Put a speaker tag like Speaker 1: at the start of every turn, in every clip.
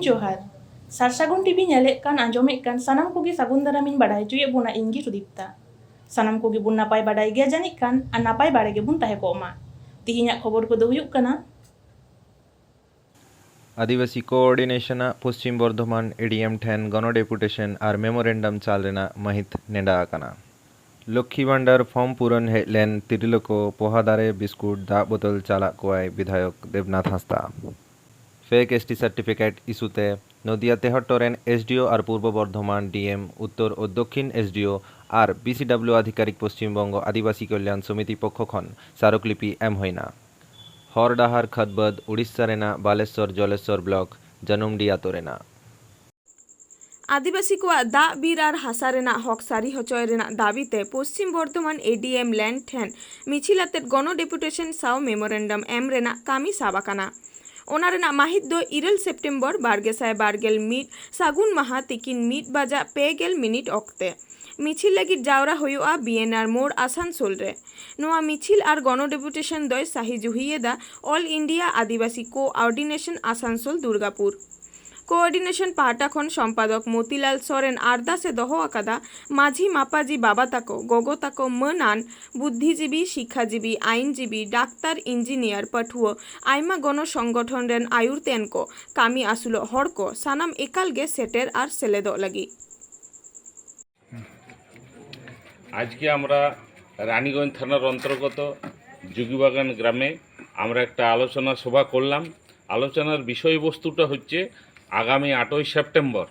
Speaker 1: जोहार सारसागुन टीवी नेले कान आंजोमे कान सानाम कोगी सागुन दारामिन बाडाय चुये बुना इंगी सुदीप्ता सानाम कोगी बुन नापाय बाडाय गया जानिक कान आ नापाय बाड़े गे बुन ताहे कोमा तिहिᱧᱟᱜ खबर को दो हुयुक कना
Speaker 2: आदिवासी कोऑर्डिनेशन पश्चिम बर्धमान एडीएम ठेन गण डेपुटेशन और मेमोरेंडम चाल रेना महित नेडा आकाना लक्ष्मी भांडार फॉर्म पूरण हेलेन तिरलको पोहादारे बिस्कुट दा बोतल चाला कोय विधायक Debnath Hansda fake ST certificate इस्यूते नदिया 73 एसडीओ और पूर्व बर्धमान डीएम उत्तर और दक्षिण एसडीओ और बीसीडब्ल्यू आधिकारिक पश्चिमबंग आदिवासी कल्याण समिति पक्ष खन स्मारकलिपि एम हईना हर डाहार खतबद उड़ीसा रेना बालेश्वर जलेश्वर ब्लॉक जानुमडी आतो रेना
Speaker 3: आदिवासी को दा बीर और हासा रेना हक सारी हचय रेना दाबीते पश्चिम बर्धमान एडीएम लैंड ठेन मिछिलाते गण डेपुटेशन साव मेमोरेंडम एम रेना कामी साबाकाना ओना रेना माहित दो 2 सेप्टेम्बर 2021 सागुन माहा तिकिन 1 बाजा 5 मिनिट अक्ते मिछिल लगी जावरा हुआ बीएनआर मोड़ आसानसोल रे नोआ मिछिल और गण डेपुटेशन दय साही जुहिएदा ऑल इंडिया आदिवासी कोऑर्डिनेशन आसानसोल दुर्गापुर कोऑर्डिनेशन पाहटा खन सम्पादक मोतीलाल सोरेन आरदासे दहो आकादा माझी मापाजी बाबा ताको गोगो ताको मनान बुद्धिजीवी शिक्षाजीवी आईनजीवी डाक्तार इंजिनियर पठुओ आयमा गण संगठन रेन आयुरतेन को कामी आसुलो हड़ को सानाम एकाल गे सेटेर और सेलेदो लगी
Speaker 4: आज के আমরা রানীগঞ্জ থানার অন্তর্গত যুগিবাগান গ্রামে আমরা একটা আলোচনা সভা করলাম। আলোচনার বিষয়বস্তুটা হচ্ছে আগামী 8ই সেপ্টেম্বর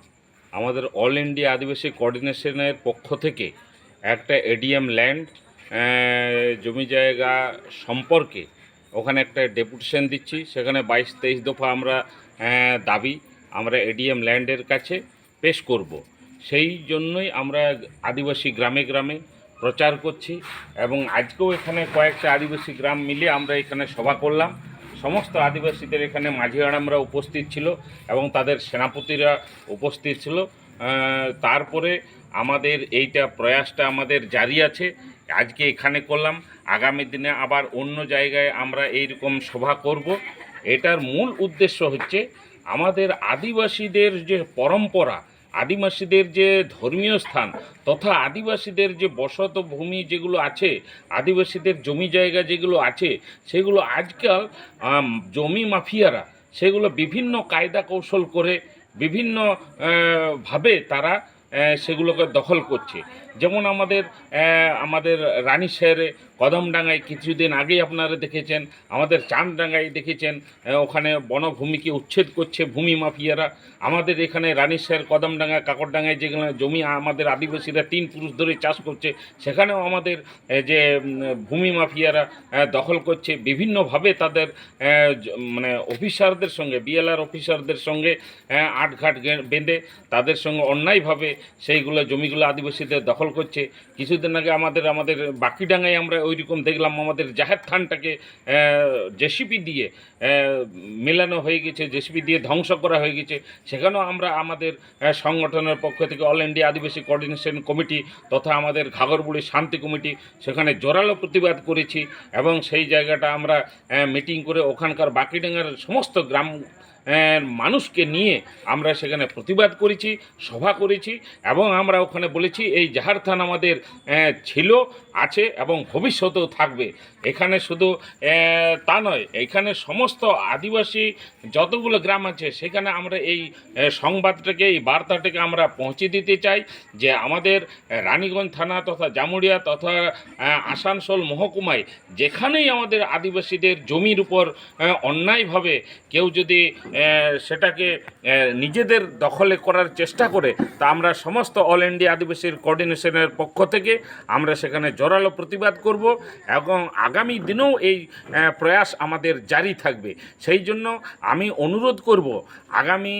Speaker 4: আমাদের অল ইন্ডিয়া আদিবাসী কোঅর্ডিনেশনের পক্ষ থেকে একটা এডিএম ল্যান্ড জমি জায়গা সম্পর্কে ওখানে একটা ডেপুটেশন দিচ্ছি। সেখানে 22-23 দফা আমরা দাবি আমরা এডিএম ল্যান্ডের কাছে পেশ করব। সেই জন্যই আমরা আদিবাসী গ্রামে গ্রামে প্রচার করছি এবং আজকেও এখানে কয়েকটা আদিবাসী গ্রাম মিলে আমরা এখানে সভা করলাম। সমস্ত আদিবাসীদের এখানে মাঝিয়াড়ামরা উপস্থিত ছিল এবং তাদের সেনাপতিরা উপস্থিত ছিল। তারপরে আমাদের এইটা প্রয়াসটা আমাদের জারি আছে। আজকে এখানে করলাম, আগামী দিনে আবার অন্য জায়গায় আমরা এইরকম সভা করব। এটার মূল উদ্দেশ্য হচ্ছে আমাদের আদিবাসীদের যে পরম্পরা, আদিবাসীদের যে ধর্মীয় স্থান তথা আদিবাসীদের যে বসত ভূমি যেগুলো আছে, আদিবাসীদের জমি জায়গা যেগুলো আছে, সেগুলো আজকাল জমি মাফিয়ারা সেগুলো বিভিন্ন কায়দা কৌশল করে বিভিন্ন ভাবে তারা সেগুলোকে দখল করছে। যেমন আমাদের রানীশহরে কদমডাঙ্গায় কিছুদিন আগেই আপনারা দেখেছেন, আমাদের চাঁদডাঙ্গায় দেখেছেন, ওখানে বনভূমিকে উচ্ছেদ করছে ভূমি মাফিয়ারা। আমাদের এখানে রানীশহর কদমডাঙ্গা কাকরডাঙ্গায় যেগুলো জমি আমাদের আদিবাসীরা 3 পুরুষ ধরে চাষ করছে, সেখানেও আমাদের যে ভূমি মাফিয়ারা দখল করছে। বিভিন্নভাবে তাদের মানে অফিসারদের সঙ্গে বিএলআর অফিসারদের সঙ্গে আটঘাট বেঁধে তাদের সঙ্গে অন্যায়ভাবে সেইগুলো জমিগুলো আদিবাসীদের দখল করছে। কিছুদিন আগে আমাদের বাকিডাঙ্গায় আমরা ওইরকম দেখলাম, আমাদের জাহের থানটাকে জেসিপি দিয়ে মেলানো হয়ে গেছে, জেসিপি দিয়ে ধ্বংস করা হয়ে গেছে। সেখানেও আমরা আমাদের সংগঠনের পক্ষ থেকে অল ইন্ডিয়া আদিবাসী কোঅর্ডিনেশন কমিটি তথা আমাদের ঘাগরবুড়ি শান্তি কমিটি সেখানে জোরালো প্রতিবাদ করেছি এবং সেই জায়গাটা আমরা মিটিং করে ওখানকার বাকিডাঙ্গার সমস্ত গ্রাম মানুষকে নিয়ে আমরা সেখানে প্রতিবাদ করেছি, সভা করেছি এবং আমরা ওখানে বলেছি এই জাহার থান আমাদের ছিল, আছে এবং ভবিষ্যতেও থাকবে। এখানে শুধু তা নয়, এখানে সমস্ত আদিবাসী যতগুলো গ্রাম আছে সেখানে আমরা এই সংবাদটাকে, এই বার্তাটাকে আমরা পৌঁছে দিতে চাই যে আমাদের রানীগঞ্জ থানা তথা জামুড়িয়া তথা আসানসোল মহকুমায় যেখানেই আমাদের আদিবাসীদের জমির উপর অন্যায়ভাবে কেউ যদি সেটাকে নিজেদের দখলে করার চেষ্টা করে, তা আমরা সমস্ত অল ইন্ডিয়া আদিবাসীর কোঅর্ডিনেশনের পক্ষ থেকে আমরা সেখানে জোরালো প্রতিবাদ করব এবং আগামী দিনেও এই প্রয়াস আমাদের জারি থাকবে। সেই জন্য আমি অনুরোধ করব আগামী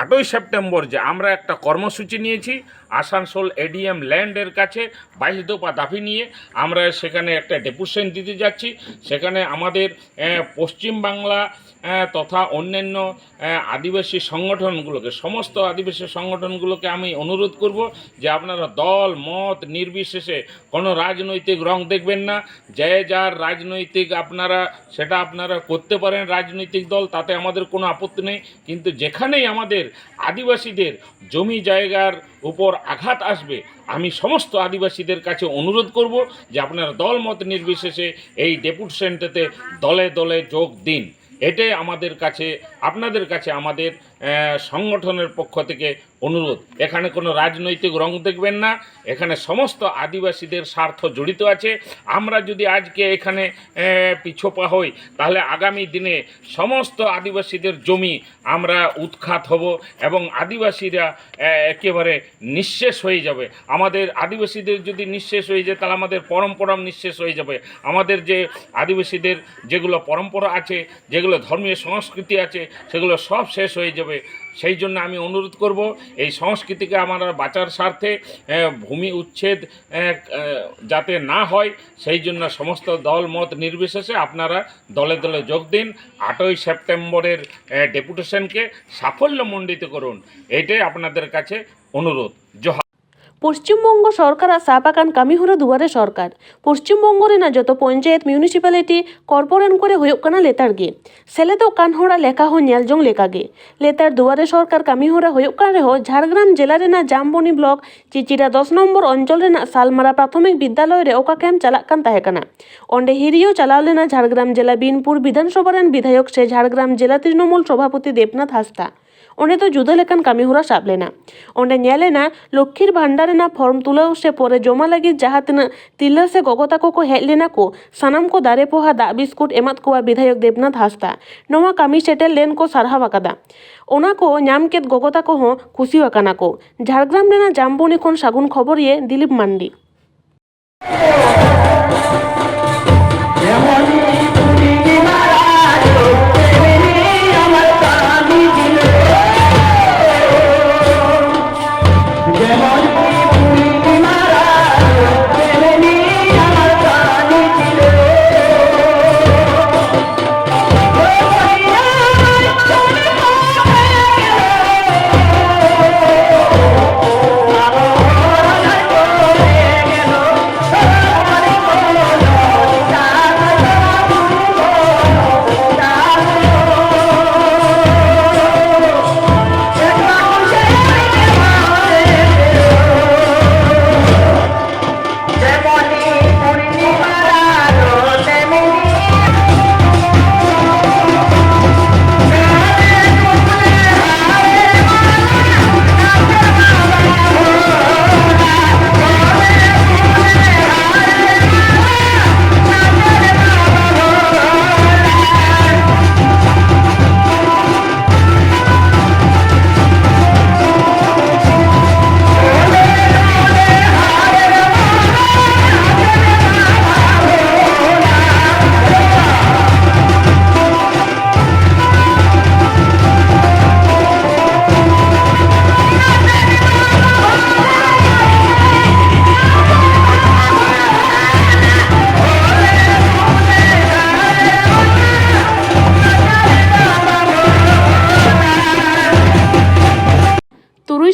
Speaker 4: 8ই সেপ্টেম্বর যে আমরা একটা কর্মসূচি নিয়েছি আসানসোল এডিএম ল্যান্ডের কাছে 22 দফা দাবি নিয়ে আমরা সেখানে একটা ডেপুটেশন দিতে যাচ্ছি। সেখানে আমাদের পশ্চিমবাংলা তথা অন্যান্য আদিবাসী সংগঠনগুলোকে, সমস্ত আদিবাসী সংগঠনগুলোকে আমি অনুরোধ করব যে আপনারা দল মত নির্বিশেষে কোনো রাজনৈতিক রং দেখবেন না। যে যার রাজনৈতিক আপনারা করতে পারেন রাজনৈতিক দল, তাতে আমাদের কোনো আপত্তি নেই, কিন্তু যেখানেই আমাদের আমাদের আদিবাসীদের জমি জায়গার উপর আঘাত আসবে, আমি সমস্ত আদিবাসীদের কাছে অনুরোধ করব যে আপনারা দলমত নির্বিশেষে এই ডেপুটেশনটাতে দলে দলে যোগ দিন। এটাই আমাদের কাছে, আপনাদের কাছে আমাদের সংগঠনের পক্ষ থেকে অনুরোধ। এখানে কোনো রাজনৈতিক রং দেখবেন না, এখানে সমস্ত আদিবাসীদের স্বার্থ জড়িত আছে। আমরা যদি আজকে এখানে পিছপা হই, তাহলে আগামী দিনে সমস্ত আদিবাসীদের জমি আমরা উৎখাত হব এবং আদিবাসীরা একেবারে নিঃশেষ হয়ে যাবে। আমাদের আদিবাসীদের যদি নিঃশেষ হয়ে যায়, তাহলে আমাদের পরম্পরা নিঃশেষ হয়ে যাবে। আমাদের যে আদিবাসীদের যেগুলো পরম্পরা আছে, যেগুলো ধর্মীয় সংস্কৃতি আছে, সেগুলো সব শেষ হয়ে যাবে। সেই জন্য আমি অনুরোধ করব, এই সংস্কৃতিকে আমরা বাঁচার স্বার্থে ভূমি উচ্ছেদ যাতে না হয়, সেই জন্য সমস্ত দল মত নির্বিশেষে আপনারা দলে দলে যোগ দিন। 8ই সেপ্টেম্বরের ডেপুটেশনকে সাফল্যমণ্ডিত করুন, এটাই আপনাদের কাছে অনুরোধ। জোহার।
Speaker 5: পশ্চিমবঙ্গ সরকারাᱜ ᱥᱟᱵ ᱟᱠᱟᱱ ᱠᱟᱹᱢᱤᱦᱚᱨᱟ ᱫᱩᱣᱟᱨᱮ ᱥᱚᱨᱠᱟᱨ ᱯᱚᱥᱪᱤᱢᱵᱚᱝᱜᱚ ᱨᱮᱱᱟᱜ ᱡᱚᱛᱚ ᱯᱚᱧᱪᱟᱭᱮᱛ ᱢᱤউᱱᱤᱥᱤᱯᱟᱞᱤᱴᱤ ᱠᱚᱨᱯᱳᱨᱮᱥᱚᱱ ᱠᱚᱨᱮ ᱦᱩᱭᱩᱜ ᱠᱟᱱᱟ ᱞᱮᱛᱟᱲ ᱜᱮ ᱥᱮᱞᱮᱫᱚᱜ ᱠᱟᱱ ᱦᱚᱲᱟᱜ ᱞᱮᱠᱷᱟ ᱦᱚᱸ ᱧᱮᱞ ᱡᱚᱝ ᱞᱮᱠᱟᱜᱮ ᱞᱮᱛᱟᱲ ᱫᱩᱣᱟᱨᱮ ᱥᱚᱨᱠᱟর ᱠᱟᱹᱢᱤᱦᱚᱨᱟ ᱦᱩᱭᱩᱜ ᱠᱟᱱ ᱨᱮᱦᱚᱸ ঝাড়গ্রাম ᱡᱮᱞᱟ ᱨᱮᱱᱟᱜ ᱡᱟᱢᱵᱚᱱᱤ ᱵᱞᱚᱠ ᱪᱤᱪᱤᱨᱟ 10 নম্বর অঞ্চল রেনাᱜ ᱥᱟᱞᱢᱟᱨᱟ ᱯᱨᱟᱛᱷᱚᱢᱤᱠ ᱵᱤᱫᱽᱫᱟᱞᱚᱭ ᱨᱮ ᱚᱠᱟ ᱠᱮᱢᱯ ᱪᱟᱞᱟᱜ ᱠᱟᱱ ᱛᱟᱦᱮᱸ ᱠᱟᱱᱟ। ᱚᱸᱰᱮ ᱦᱤᱨᱤᱭᱳ ᱪᱟᱞᱟᱣ ᱞᱮᱱᱟ ঝাড়গ্রাম জেলা বিনপুর বিধানসভা ᱨᱮᱱ বিধায়ক ᱥᱮ ঝাড়গ্রাম জেলা তৃণমূল সভাপতি দেবনাথ হাঁসদা। ᱚᱸᱰᱮ ᱫᱚ ᱡᱩᱫᱟᱹ ᱞᱮᱠᱟᱱ ᱠᱟᱹᱢᱤᱦᱚᱨᱟ ᱥᱟᱵ ᱞᱮᱱᱟ। ᱚᱸᱰᱮ ᱧᱮᱞᱮᱱᱟ ᱞᱚᱠᱠᱷᱤᱨ ᱵᱷᱟᱱᱰᱟᱨ ᱨᱮᱱᱟᱜ ᱯᱷᱚᱨᱢ ᱛᱩᱞᱟᱹᱣ ᱥᱮ ᱯᱚᱨᱮ ᱡᱚᱢᱟ ᱞᱟᱹᱜᱤᱫ ᱡᱟᱦᱟᱸ ᱛᱤᱱᱟᱹᱜ ᱛᱤᱨᱞᱟᱹ ᱥᱮ ᱜᱚᱜᱚ ᱛᱟᱠᱚ ᱠᱚ ᱦᱮᱡ ᱞᱮᱱᱟ ᱠᱚ, ᱥᱟᱱᱟᱢ ᱠᱚ ᱫᱟᱨᱮ ᱯᱚᱦᱟ ᱫᱟᱜ ᱵᱤᱥᱠᱩᱴ ᱮᱢᱟᱫ ᱠᱚᱣᱟ ᱵᱤᱫᱷᱟᱭᱚᱠ ᱫᱮᱵᱱᱟᱛᱷ ᱦᱟᱸᱥᱫᱟ। ᱱᱚᱣᱟ ᱠᱟᱹᱢᱤ ᱥᱮᱴᱮᱨ ᱞᱮᱱ ᱠᱚ ᱥᱟᱨᱦᱟᱣ ᱟᱠᱟᱫᱟ। ᱚᱱᱟ ᱠᱚ ᱧᱟᱢ ᱠᱮᱫ ᱜᱚᱜᱚ ᱛᱟᱠᱚ ᱦᱚᱸ ᱠᱩᱥᱤ ᱟᱠᱟᱱᱟ ᱠᱚ। ঝাড়গ্রাম ᱨᱮᱱᱟᱜ জামবনি ᱠᱷᱚᱱ ᱥᱟᱹᱜᱩᱱ ᱠᱷᱚᱵᱚᱨᱤᱭᱟᱹ দিলীপ মান্ডি।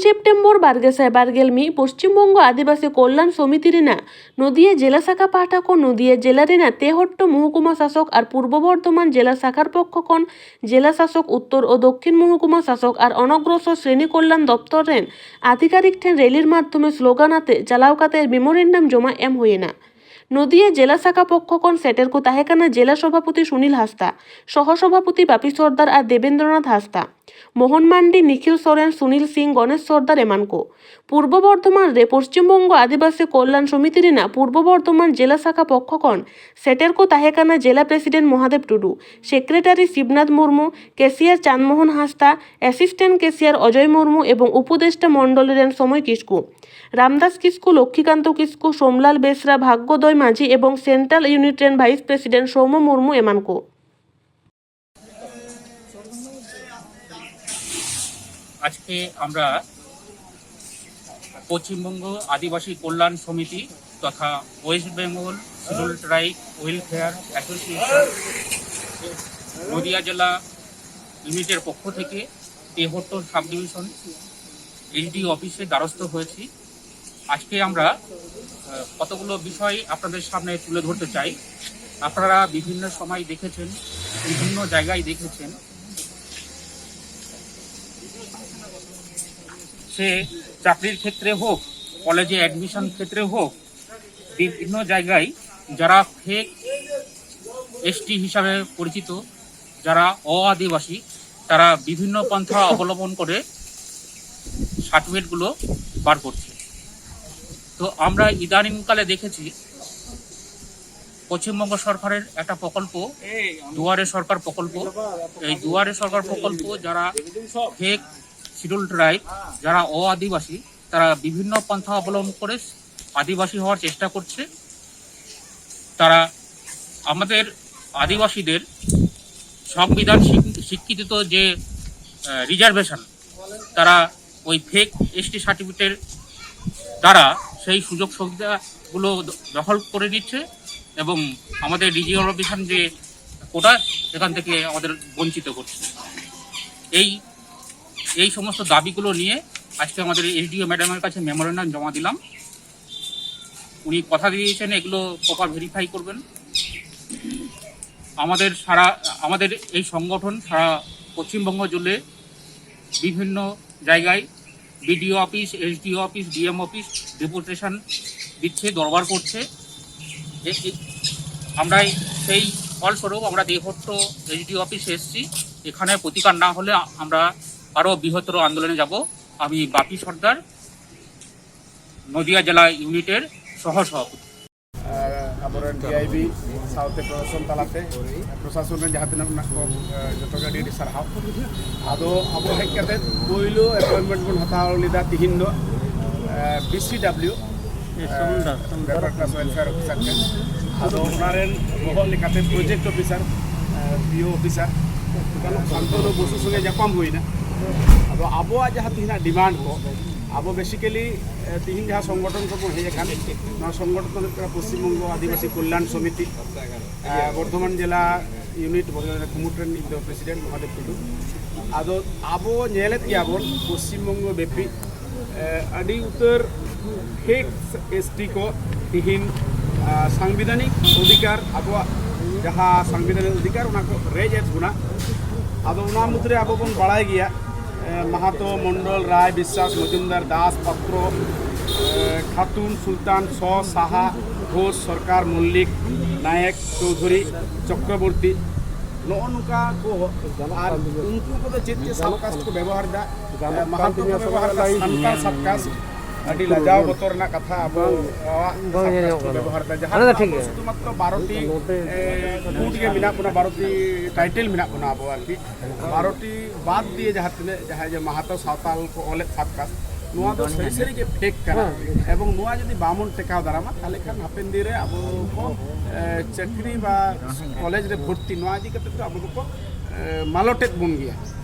Speaker 5: সেপ্টেম্বর 2021 পশ্চিমবঙ্গ আদিবাসী কল্যাণ সমিতি রেনাᱜ নদিয়া জেলা শাখা পাহটা ᱠᱷᱚᱱ নদিয়া জেলা রেনাᱜ তেহট্ট মহকুমা শাসক আর পূর্ব বর্ধমান জেলা শাখার পক্ষ ᱠᱷᱚᱱ জেলা শাসক উত্তর ও দক্ষিণ মহকুমা শাসক আর অনগ্রসর শ্রেণী কল্যাণ দপ্তর রেন আধিকারিক ঠেন রেলির মাধ্যমে স্লোগান আতে চালাও কাতে মেমোরেন্ডাম জমা এম ᱦᱩᱭᱮᱱᱟ। নদিয়া জেলা শাখা পক্ষ ᱠᱷᱚᱱ সেটের কো তাহে কানা জেলা সভাপতি সুনীল হাঁসদা, সহসভাপতি বাপি সর্দার আর দেবেন্দ্রনাথ হাঁসদা, মোহন মান্ডি, নিখিল সোরেন, সুনীল সিং, গণেশ সর্দার এমান কো। পূর্ব বর্ধমান রে পশ্চিমবঙ্গ আদিবাসী কল্যাণ সমিতি রেনাᱜ পূর্ব বর্ধমান জেলা শাখা পক্ষ ᱠᱷᱚᱱ সেটের কো তাহে কানা জেলা president Mahadev Tudu, secretary Shibnath Murmu, cashier Chandmohan Hansda, assistant cashier Ajay Murmu এবং উপদেষ্টা মণ্ডল রেন সময় কিস্কু, রামদাস কিস্কু, লক্ষ্মীকান্ত কিস্কু, সোমলাল বেসরা, ভাগ্যদয় মাঝি এবং সেন্ট্রাল ইউনিট রেন ভাইস প্রেসিডেন্ট সৌম্য মুর্মু এমান কো।
Speaker 6: আজকে আমরা পশ্চিমবঙ্গ আদিবাসী কল্যাণ সমিতি তথা West Bengal schedule tribe welfare association Nadia জেলা ইউনিটের পক্ষ থেকে তেহট্ট সাব ডিভিশন এইচডি অফিসে দ্বারস্থ হয়েছি। আজকে আমরা কতগুলো বিষয় আপনাদের সামনে তুলে ধরতে চাই। আপনারা বিভিন্ন সময় দেখেছেন, বিভিন্ন জায়গায় দেখেছেন সে চাকরির ক্ষেত্রে হোক, কলেজে অ্যাডমিশন ক্ষেত্রে হোক, বিভিন্ন জায়গায় যারা ফেক এসটি হিসাবে পরিচিত, যারা আদিবাসী, তারা বিভিন্ন পন্থা অবলম্বন করে সার্টিফিকেটগুলো বার করছে। তো আমরা ইদানিংকালে দেখেছি পশ্চিমবঙ্গ সরকারের একটা প্রকল্প, দুয়ারে সরকার প্রকল্প। এই দুয়ারে সরকার প্রকল্প যারা ফেক শিডিউল ট্রাইব, যারা আদিবাসী, তারা বিভিন্ন পন্থা অবলম্বন করে আদিবাসী হওয়ার চেষ্টা করছে। তারা আমাদের আদিবাসীদের সংবিধান স্বীকৃত যে রিজার্ভেশন, তারা ওই ফেক এসটি সার্টিফিকেটের দ্বারা সেই সুযোগ সুবিধাগুলো দখল করে নিচ্ছে এবং আমাদের রিজার্ভেশন যে কোটা, এখান থেকে আমাদের বঞ্চিত করছে। এই সমস্ত দাবিগুলো নিয়ে আজকে আমাদের এসডিও ম্যাডামের কাছে মেমোরেন্ডাম জমা দিলাম। উনি কথা দিয়েছেন এগুলো প্রপার ভেরিফাই করবেন। আমাদের এই সংগঠন সারা পশ্চিমবঙ্গ জুড়ে বিভিন্ন জায়গায় BDO office, SDO office, DM office deputation দিচ্ছে, দরবার করছে। আমরা সেই ফলস্বরূপ আমরা দেহট্ট এসডিও অফিসে এসেছি। এখানে প্রতিকার না হলে আমরা আরও বৃহত্তর আন্দোলনে যাব। আমি বাপি সর্দার, নদিয়া জেলা ইউনিটের সহসভাপতি।
Speaker 7: ᱟᱵᱚᱨᱮᱱ ᱰᱤআইᱵি ᱥᱟᱶᱛᱮ ᱯᱨᱚᱥᱟᱥᱚᱱ ᱛᱟᱞᱟᱛᱮ ᱯᱨᱚᱥᱟᱥᱚᱱ ᱨᱮᱱ ᱡᱟᱦᱟᱸ ᱛᱤᱱᱟᱹᱜ ᱢᱮᱱᱟᱜ ᱠᱚ ᱡᱚᱛᱚᱜᱮ ᱟᱹᱰᱤ ᱥᱟᱨᱦᱟᱣ। ᱟᱫᱚ ᱟᱵᱚ ᱦᱮᱡ ᱠᱟᱛᱮᱫ ᱯᱳᱭᱞᱳ ᱮᱯᱚᱭᱮᱱᱴᱢᱮᱱᱴ ᱵᱚᱱ ᱦᱟᱛᱟᱣ ᱞᱮᱫᱟ ᱛᱤᱦᱤᱧ ᱫᱚ BCW ᱵᱮᱯᱟᱨ ᱠᱞᱟᱥ ᱳয়েলফেয়ার অফিসার ᱴᱷᱮᱱ। ᱟᱫᱚ ᱚᱱᱟ ᱨᱮᱱ ᱵᱚᱦᱚᱜ ᱞᱮᱠᱟᱛᱮ ᱯᱨᱚᱡᱮᱠᱴ ᱚᱯᱷᱤᱥᱟর, PO ᱚᱯᱷᱤᱥᱟর ᱥᱟᱱᱛᱚᱱᱩ ᱵᱚᱥᱩ ᱥᱚᱸᱜᱮ ᱧᱟᱯᱟᱢ ᱦᱩᱭᱱᱟ। ᱟᱫᱚ ᱟᱵᱚᱣᱟᱜ ᱡᱟᱦᱟᱸ ᱛᱤᱦᱤᱧᱟᱜ ᱰᱤᱢᱟন্ড ᱠᱚ, ᱟᱵᱚ ᱵᱮᱥᱤক্যালি ᱛᱤᱦᱤᱧ ᱡᱟᱦᱟᱸ ᱥᱚᱝᱜᱚঠᱚᱱ ᱠᱚᱵᱚᱱ ᱦᱮᱡ ᱟᱠᱟᱱ, ᱱᱚᱣᱟ ᱥᱚᱝᱜᱚঠᱚᱱ ᱫᱚ ᱦᱩᱭᱩᱜ ᱠᱟᱱᱟ ᱯᱚᱥᱪᱤᱢᱵᱚᱝᱜᱚ ᱟᱹᱫᱤᱵᱟᱹᱥᱤ ᱠᱚল্যাণ ᱥᱚᱢᱤᱛᱤ ᱵᱚᱨᱫᱷᱚᱢᱟᱱ ᱡᱮᱞᱟ ᱤউনিট ᱵᱚᱨᱫᱷᱚᱢᱟᱱ ᱠᱩᱢᱩᱴ ᱨᱮᱱ ᱤᱧ ᱫᱚ ᱯᱨᱮᱥᱤᱰᱮন্ট ᱢᱚᱦᱟᱫᱮᱵ ᱴᱩᱰᱩ। ᱟᱫᱚ ᱟᱵᱚ ᱧᱮᱞᱮᱫ ᱜᱮᱭᱟᱵᱚᱱ ᱯᱚᱥᱪᱤᱢᱵᱚᱝᱜᱚ ᱵᱮᱯᱤ ᱟᱹᱰᱤ ᱩᱛᱟᱹᱨ ᱯᱷᱮᱠ ST ko ᱛᱤᱦᱤᱧ সাংবিধানিক অধিকার, আবহাওয়া যাহা সাংবিধানিক অধিকার ওনা ko রেজ এদ গুণা। আদো ওনা মুদ্রে আবো বন বাড়াই গিয়া মাহাতো, মন্ডল, রায়, বিশ্বাস, মজুমদার, দাস, পাত্র, খাতুন, সুলতান, শ, সাহা, ঘোষ, সরকার, মল্লিক, নায়ক, চৌধুরী, চক্রবর্তী, ᱱᱚᱜᱼᱚ ᱱᱚᱝᱠᱟ ᱠᱚ। ᱟᱨ ᱩᱱᱠᱩ ᱠᱚᱫᱚ ᱪᱮᱫ ᱪᱮᱫ ᱥᱟᱵᱠᱟᱥᱴ ᱠᱚ ᱵᱮᱵᱚᱦᱟᱨᱫᱟ? ᱢᱟহাতো ᱠᱚ ᱵᱮᱵᱚᱦᱟᱨᱫᱟ ᱥᱟᱱᱛᱟᱲ ᱥᱟᱵᱠᱟᱥᱴ, ᱟᱹᱰᱤ ᱞᱟᱡᱟᱣ ᱵᱚᱛᱚᱨ ᱨᱮᱱᱟᱜ ᱠᱟᱛᱷᱟ। ᱟᱵᱚᱣᱟᱜ ᱥᱟᱵᱠᱟᱥᱴ ᱠᱚ ᱵᱮᱵᱚᱦᱟᱨᱫᱟ ᱡᱟᱦᱟᱸ শুধুমাত্র 12টি ফুট গে মেনাᱜ ᱵᱚᱱᱟ, 12টি টাইটেল মেনাᱜ ᱵᱚᱱᱟ ᱟᱵᱚ ᱟᱨᱠᱤ। 12টি বাদ দিয়ে যাহা ᱛᱤᱱᱟᱹᱜ ᱡᱟᱦᱟᱸᱭ ᱡᱮ ᱢᱟᱦᱟᱛᱚ ᱥᱟᱶᱛᱟᱞ ᱠᱚ ᱚᱞᱮᱫ ᱥᱟᱵᱠᱟᱥᱴ, ᱱᱚᱣᱟ ᱫᱚ ᱥᱟᱹᱨᱤ ᱥᱟᱹᱨᱤᱜᱮ ᱯᱷᱮᱠ ᱠᱟᱱᱟ। ᱮᱵᱚᱝ ᱱᱚᱣᱟ ᱡᱩᱫᱤ ᱵᱟᱵᱚᱱ ᱴᱮᱠᱟᱣ ᱫᱟᱨᱟᱢᱟ ᱛᱟᱦᱞᱮ ᱠᱷᱟᱱ ᱦᱟᱯᱮᱱ ᱫᱤᱱ ᱨᱮ ᱟᱵᱚ ᱠᱚ ᱪᱟᱹᱠᱨᱤ ᱵᱟ ᱠᱚᱞᱮᱡᱽ ᱨᱮ ᱵᱷᱚᱨᱛᱤ ᱱᱚᱣᱟ ᱤᱫᱤ ᱠᱟᱛᱮᱫ ᱫᱚ ᱟᱵᱚ ᱫᱚᱠᱚ ᱢᱟᱞᱚᱴᱮᱫ ᱵᱚᱱ ᱜᱮᱭᱟ।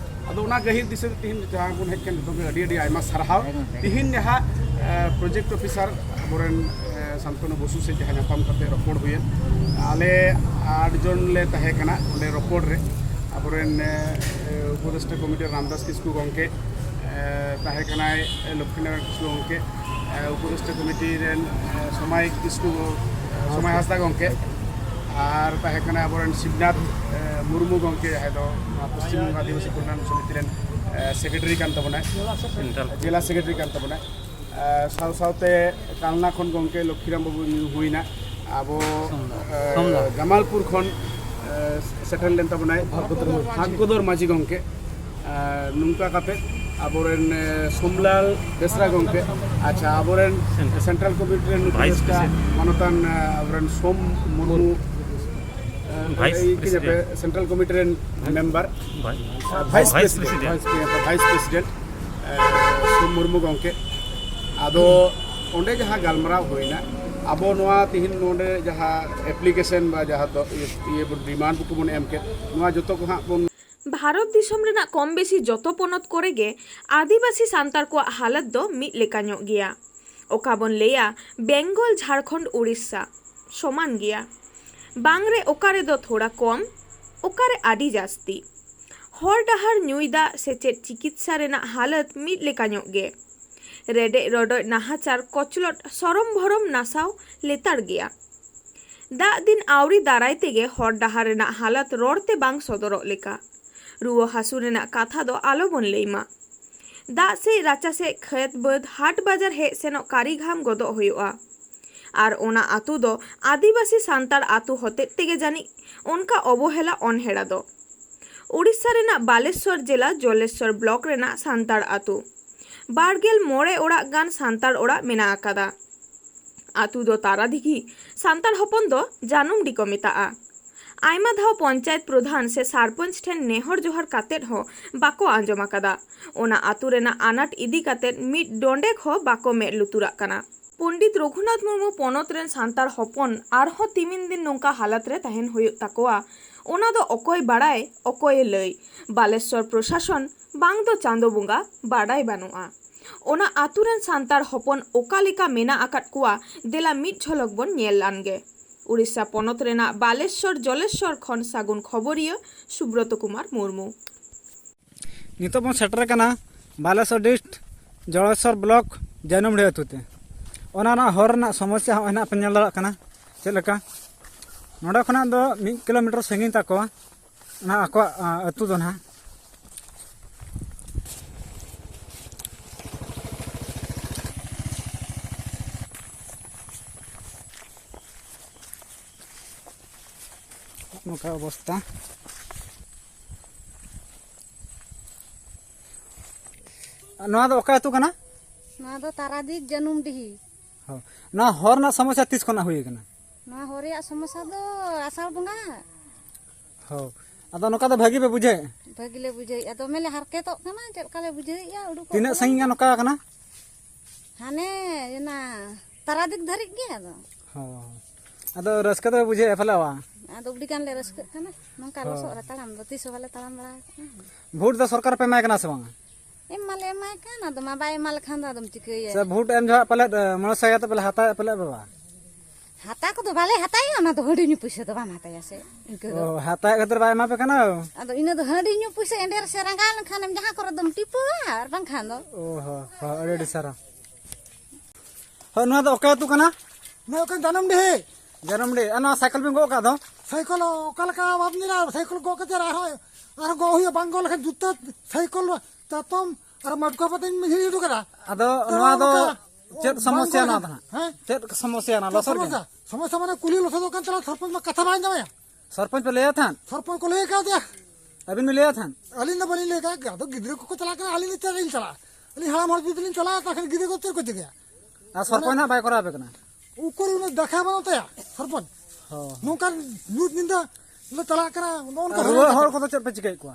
Speaker 7: ᱟᱫᱚ ᱚᱱᱟ ᱜᱟᱹᱦᱤᱨ ᱫᱤᱥᱟᱹ ᱛᱤᱦᱤᱧ ᱡᱟᱦᱟᱸ ᱵᱚᱱ ᱦᱮᱡ ᱠᱟᱱ ᱡᱚᱛᱚᱜᱮ ᱟᱹᱰᱤ ᱟᱹᱰᱤ ᱟᱭᱢᱟ ᱥᱟᱨᱦᱟᱣ। ᱛᱤᱦᱤᱧ ᱡᱟᱦᱟᱸ ᱯᱨᱚᱡᱮᱠᱴ ᱚᱯᱷᱤᱥᱟর ᱟᱵᱚᱨᱮᱱ ᱥᱟᱱᱛᱚᱱᱩ ᱵᱚᱥᱩ ᱥᱮ ᱡᱟᱦᱟᱸ ᱧᱟᱯᱟᱢ ᱠᱟᱛᱮ ᱨᱚᱯᱚᱲ ᱦᱩᱭᱮᱱ, ᱟᱞᱮ 8 ᱡᱚᱱ ᱞᱮ ᱛᱟᱦᱮᱸ ᱠᱟᱱᱟ ᱚᱸᱰᱮ ᱨᱚᱯᱚᱲ ᱨᱮ। ᱟᱵᱚᱨᱮᱱ উপদেষ্টা কমিটির রামদাস কিস্কু গঙ্কে তাহেᱸ ᱠᱟᱱᱟᱭ, লক্ষ্মীনারায়ণ কিস্কু গঙ্কে, উপদেষ্টা কমিটি ᱨᱮᱱ ᱥᱚᱢᱟᱭ ᱠᱤᱥᱠᱩ, ᱥᱚᱢᱟᱭ ᱦᱟᱸᱥᱫᱟ ᱜᱚᱝᱠᱮ, ᱟᱨ ᱛᱟᱦᱮᱸ ᱠᱟᱱᱟᱭ ᱟᱵᱚᱨᱮᱱ ᱥᱤᱵᱱᱟᱛᱷ ᱢᱩᱨᱢᱩ ᱜᱚᱝᱠᱮ, ᱡᱟᱦᱟᱸᱭ ᱫᱚ ᱯᱚᱥᱪᱤᱢᱵᱚᱝᱜᱚ ᱟᱹᱫᱤᱵᱟᱹᱥᱤ ᱠᱚল্যাণ ᱥᱚᱢᱤᱛᱤ ᱨᱮᱱ ᱥᱮᱠᱨᱮᱴᱟᱨᱤ ᱠᱟᱱ ᱛᱟᱵᱚᱱᱟᱭ, ᱡᱮᱞᱟ ᱥᱮᱠᱨᱮᱴᱟᱨᱤ ᱠᱟᱱ ᱛᱟᱵᱚᱱᱟᱭ। ᱥᱟᱶ ᱥᱟᱶᱛᱮ ᱠᱟᱞᱱᱟ ᱠᱷᱚᱱ ᱜᱚᱝᱠᱮ ᱞᱚᱠᱠᱷᱤᱨᱟᱢ ᱵᱟᱵᱩ ᱦᱩᱭᱱᱟ, ᱟᱵᱚ জামালপুর ᱠᱷᱚᱱ ᱥᱮᱴᱮᱨ ᱞᱮᱱ ᱛᱟᱵᱚᱱᱟᱭ ভাগ্যধর মাঝি গᱝকে। ᱱᱚᱝᱠᱟ ᱠᱟᱛᱮ ᱟᱵᱚᱨᱮᱱ ᱥᱳᱢᱞᱟᱞ ᱵᱮᱥᱨᱟ ᱜᱚᱝᱠᱮ, ᱟᱪᱪᱷᱟ ᱟᱵᱚᱨᱮᱱ সেন্ট্রাল কমিটি ᱨᱮᱱ উপদেষ্টা মানতান আবরেন সোম মুর্মু, সেন্ট্রাল কমিটি ᱨᱮᱱ মেম্বার, ভাইস প্রেসিডেন্ট সোম মুর্মু গᱝকে। ᱟᱫᱚ ᱚᱸᱰᱮ ᱡᱟᱦᱟᱸ ᱜᱟᱞᱢᱟᱨᱟᱣ ᱦᱩᱭᱱᱟ, ᱟᱵᱚ ᱱᱚᱣᱟ ᱛᱤᱦᱤᱧ ᱱᱚᱰᱮ ᱡᱟᱦᱟᱸ ᱮᱯᱞᱤᱠᱮᱥᱚᱱ ᱵᱟ ᱡᱟᱦᱟᱸ ᱫᱚ ᱰᱤᱢᱟন্ড ᱠᱚ ᱵᱚᱱ ᱮᱢ ᱠᱮᱫ, ᱱᱚᱣᱟ ᱡᱚᱛᱚ ᱠᱚ ᱦᱟᱸᱜ ᱵᱚᱱ
Speaker 3: ᱵᱷᱟᱨᱚᱛ ᱫᱤᱥᱚᱢ ᱨᱮᱱᱟᱜ ᱠᱚᱢ ᱵᱮᱥᱤ ᱡᱚᱛᱚ ᱯᱚᱱᱚᱛ ᱠᱚᱨᱮ ᱜᱮ ᱟᱹᱫᱤᱵᱟᱹᱥᱤ ᱥᱟᱱᱛᱟᱲ ᱠᱚᱣᱟᱜ ᱦᱟᱞᱚᱛ ᱫᱚ ᱢᱤᱫ ᱞᱮᱠᱟ ᱧᱚᱜ ᱜᱮᱭᱟ। ᱚᱠᱟ ᱵᱚᱱ ᱞᱟᱹᱭᱟ ᱵᱮᱝᱜᱚᱞ, ᱡᱷᱟᱲᱠᱷᱚᱸᱰ, উড়িষ্যা সমান গᱮᱭᱟ। ᱵᱟᱝ ᱨᱮ ᱚᱠᱟ ᱨᱮᱫᱚ ᱛᱷᱚᱲᱟ ᱠᱚᱢ, ᱚᱠᱟᱨᱮ ᱟᱹᱰᱤ ᱡᱟᱹᱥᱛᱤ। ᱦᱚᱨ ᱰᱟᱦᱟᱨ, ᱧᱩᱭ ᱫᱟᱜ, ᱥᱮᱪᱮᱫ, ᱪᱤᱠᱤᱛᱥᱟ ᱨᱮᱱᱟᱜ ᱦᱟᱞᱚᱛ ᱢᱤᱫ ᱞᱮᱠᱟ ᱧᱚᱜ ᱜᱮ। রেডেᱡ রডᱚᱡ নাহাচার, কচলট, সরম ভরম নাসাও লেতাᱲ গᱮᱭᱟ। ᱫᱟᱜ ᱫᱤᱱ ᱟᱣᱨᱤ ᱫᱟᱨᱟᱭ ᱛᱮᱜᱮ ᱦᱚᱨ ᱰᱟᱦᱟᱨ ᱨᱮᱱᱟᱜ ᱦᱟᱞᱚᱛ ᱨᱚᱲᱛᱮ ᱵᱟᱝ ᱥᱚᱫᱚᱨᱚᱜ ᱞᱮᱠᱟ। ᱨᱩᱣᱟᱹ ᱦᱟᱹᱥᱩ ᱨᱮᱱᱟᱜ ᱠᱟᱛᱷᱟ ᱫᱚ ᱟᱞᱚᱵᱚᱱ ᱞᱟᱹᱭ ᱢᱟ। दाग से राचा से खेत बाद हाट बाजार हेज सेनोग कारी घाम गदो हुयुआ और ओना आतु दो आदिवासी सांतार आतु होते तेगे जानी उनका अवहेला अनहेड़ा दो उड़ीसा रेना बालेश्वर जिला जलेश्वर ब्लॉक रेना सांतार आतु बारगेल मोड़े ओड़ाग गान सांतार ओड़ाग मेना आकादा आतु दो तारादिघी सांतार हपन दो जानुमडी को मेताआ आयमा धाव पंचायत प्रधान से सरपंच ठेन नेहर जोहर कातेद हो बाको आंजम आकादा ओना आतु रेना आनाट इदी कातेद मिड डोंडेक हो बाको मेद लुतुराग काना पंडित रघुनाथ मुर्मू पनत रेन सांतार हपन आरहो तिमिन दिन नोंका हालत रे तहेन हुयुग ताकोआ ओना दो अकोय बाड़ाय अकोय लय बालेश्वर प्रशासन बांग दो चांदो बुंगा बाड़ाय बानुआ ओना आतु रेन सांतार हपन ओका लेका मेना आकाद कुआ देला मिड झलक बन नेल लानगे उड़ीसा पनत रेना बालेश्वर जलेश्वर खन सागुन खबरिया सुब्रत कुमार मुर्मू
Speaker 8: नितो बन सेटर कना बालेश्वर डिस्ट्रिक्ट जलेश्वर ब्लॉक जनुमडी अतुते ओना ना हर ना समस्या होना पे नेल दाड़ा कना चेलका नोडा खना दो 1 किलोमीटर संगीन ताको ना आको अतु दो ना नोका अवस्था नोआ दो ओका अतु कना
Speaker 9: ना दो तारादी जनुमडीही
Speaker 8: हो ना हर ना समस्या तीस खना हुई कना
Speaker 9: ना होरिया समस्या दो आषाढ़ बंगा
Speaker 8: हो अदो नोका दो भागी पे बुझे
Speaker 9: भागीले बुझे अदो मेले हरकेतोग कना चेदकाले बुझे या उडुक
Speaker 8: तीना संगीन नोका कना
Speaker 9: हाने ना तारादिक धरिक गे अदो
Speaker 8: हो अदो रस्का दो बुझे फलावा
Speaker 9: अदो उडी कान ले रस्क कना नोका लसो रा तालाम दो तीसो वाले तालाम बड़ा
Speaker 8: भोट दो सरकार पे माय कना से बांगा
Speaker 9: एम माले माय काना दो मा बाय माल खान दम चिकय
Speaker 8: से भोट एम जो पले मनसा तो पले हाता पले बाबा
Speaker 9: हाता को दो बाले हाताय ना दो हडी नी पैसा दो बाम हाताय से इनके दो
Speaker 8: ओ हाता खतर बाय मा पे कना
Speaker 9: अदो इने दो हडी नी पैसा एंडेर से रंगाल खानम जहां कर दम टिपु आर बंग खान दो
Speaker 8: ओ हो हो अरे सारा हो ना दो ओका तू कना
Speaker 10: मैं ओके जन्म दे
Speaker 8: अना साइकिल में गो का दो
Speaker 10: साइकिल ओकल का बाबनी रा साइकिल गो के आर गो हुई बांगोल के जुत्ता साइकिल ततम और मटको पते में हिड़ी दो करा
Speaker 8: अदो नवा दो चेत समस्या ना था
Speaker 10: हैं
Speaker 8: चेत समस्या ना लसर के
Speaker 10: समस्या माने कुली लसो दो चला सरपंच में कथा बांध जावे
Speaker 8: सरपंच पे ले था
Speaker 10: सरपंच को ले का दिया
Speaker 8: अभी में ले था
Speaker 10: अली ना बली ले का तो गिदरे को चला कर अली ने चला अली हां मोर बिदलिन चला तखन गिदरे को को गया
Speaker 8: आ सरपंच ना बाय करा बेकना
Speaker 10: ऊपर उन देखा बनता सरपंच
Speaker 8: हो
Speaker 10: नोका न्यूज निंदा ले चला करा नोन का
Speaker 8: रुआ हर को तो चेत पे चिकै को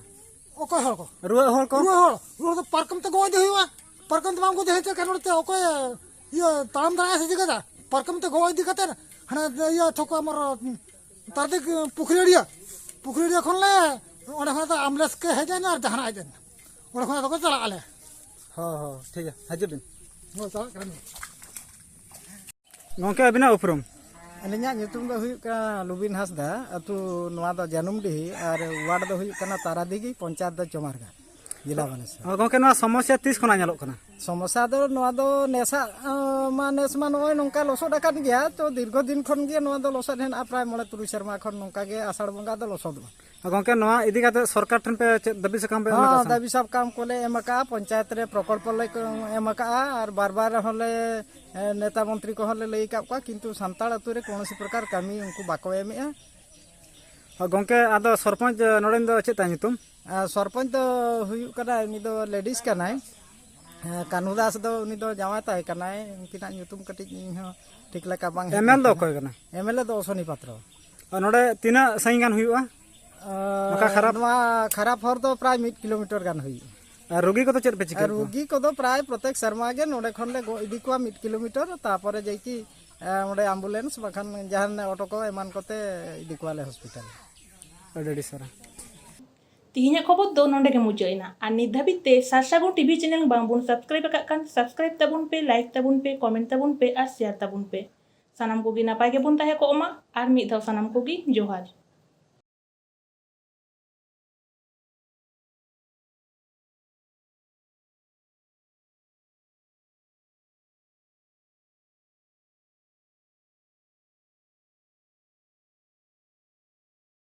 Speaker 10: ओको हर को
Speaker 8: रुआ हर को
Speaker 10: रुआ तो पार्कम तो गोय दे हुआ पार्कम तो हमको देहे कानोते ओको ये ताम दरा से जगह पार्कम तो गोय दिखते हना ये थको हमर तारदिक पुखरीडिया खनले ओडे खना तो एम्बुलेंस के हे जाय ना जहाना आ जाय ओडे खना तो चला आले
Speaker 8: हो हो ठीक है हजब दिन
Speaker 10: हो चला करन
Speaker 8: गंके अबिना उपरम
Speaker 11: अलिया ᱧᱩᱛᱩᱢ ᱫᱚ ᱦᱩᱭᱩᱜ ᱠᱟᱱᱟ ᱞᱩᱵᱤᱱ ᱦᱟᱸᱥᱫᱟ ᱟᱛᱩ ᱱᱚᱣᱟ ᱫᱚ ᱡᱟᱱᱩᱢᱰᱤᱦᱤ ᱟᱨ ᱣᱟᱨᱰ ᱫᱚ ᱦᱩᱭᱩᱜ ᱠᱟᱱᱟ ᱛᱟᱨᱟᱫᱤᱜᱤ ᱯᱚᱧᱪᱟᱭᱮᱛ ᱫᱚ ᱪᱚᱢᱟᱨᱜᱟ जिला बालेश्वर
Speaker 8: गंके नवा समस्या तीस खना नेलोग कना
Speaker 11: समस्या दो नवा दो नेसा नेसमा नय नोंका लसड आकान गया तो दीर्घ दिन खन गे नवा दो लसड हेन प्राय 9-3 शर्मा खन नोंका गे आषाढ़ बंगा दो लसड
Speaker 8: गंके नवा इदी काते सरकार ठन पे दबी सकाम पे
Speaker 11: हां दबी सब काम कोले एमका पंचायत रे प्रकल्प ले एमका और बार होले नेता मंत्री को होले लई का किंतु सांताल अतु रे कोनोसी प्रकार कामी उनको बाको एमेआ
Speaker 8: गंके आदो सरपंच नोडेन दो चेता नितुम
Speaker 11: सरपंच तो हुयुग कना उनी दो लेडीज कनाय कानू दास दो उनी दो जावाय ताय कनाय उनकिना ᱧᱩᱛᱩᱢ कटिज इन हो ठीक लका बांग
Speaker 8: एमएल दो कोय कना
Speaker 11: एमएलए दो अशोनी पात्र
Speaker 8: नोडे तीना सही गान हुयुआ नका खराब
Speaker 11: नवा खराब हर दो प्राय 1 किलोमीटर गान हुई
Speaker 8: रोगी को तो चेत पे चिका
Speaker 11: रोगी को दो प्राय प्रत्येक शर्मा गे नोडे खन ले इदी को 1 किलोमीटर तापरे जैकी ओडे एम्बुलेंस बखान जहान ऑटो को एमान कोते इदी को वाले हॉस्पिटल
Speaker 8: अडेडी सारा
Speaker 1: तिहिnya खबर दो नोंडे के मुचाइना और नित धाबित ते सारसागुन टीवी चैनल बांबुन सब्सक्राइब कान सब्सक्राइब तबुन पे लाइक तबुन पे कमेंट तबुन पे और शेयर तबुन पे सानाम कोगी नापाय के बुन ताहे को ओमा और मिद धाव सानाम कोगी जोहार।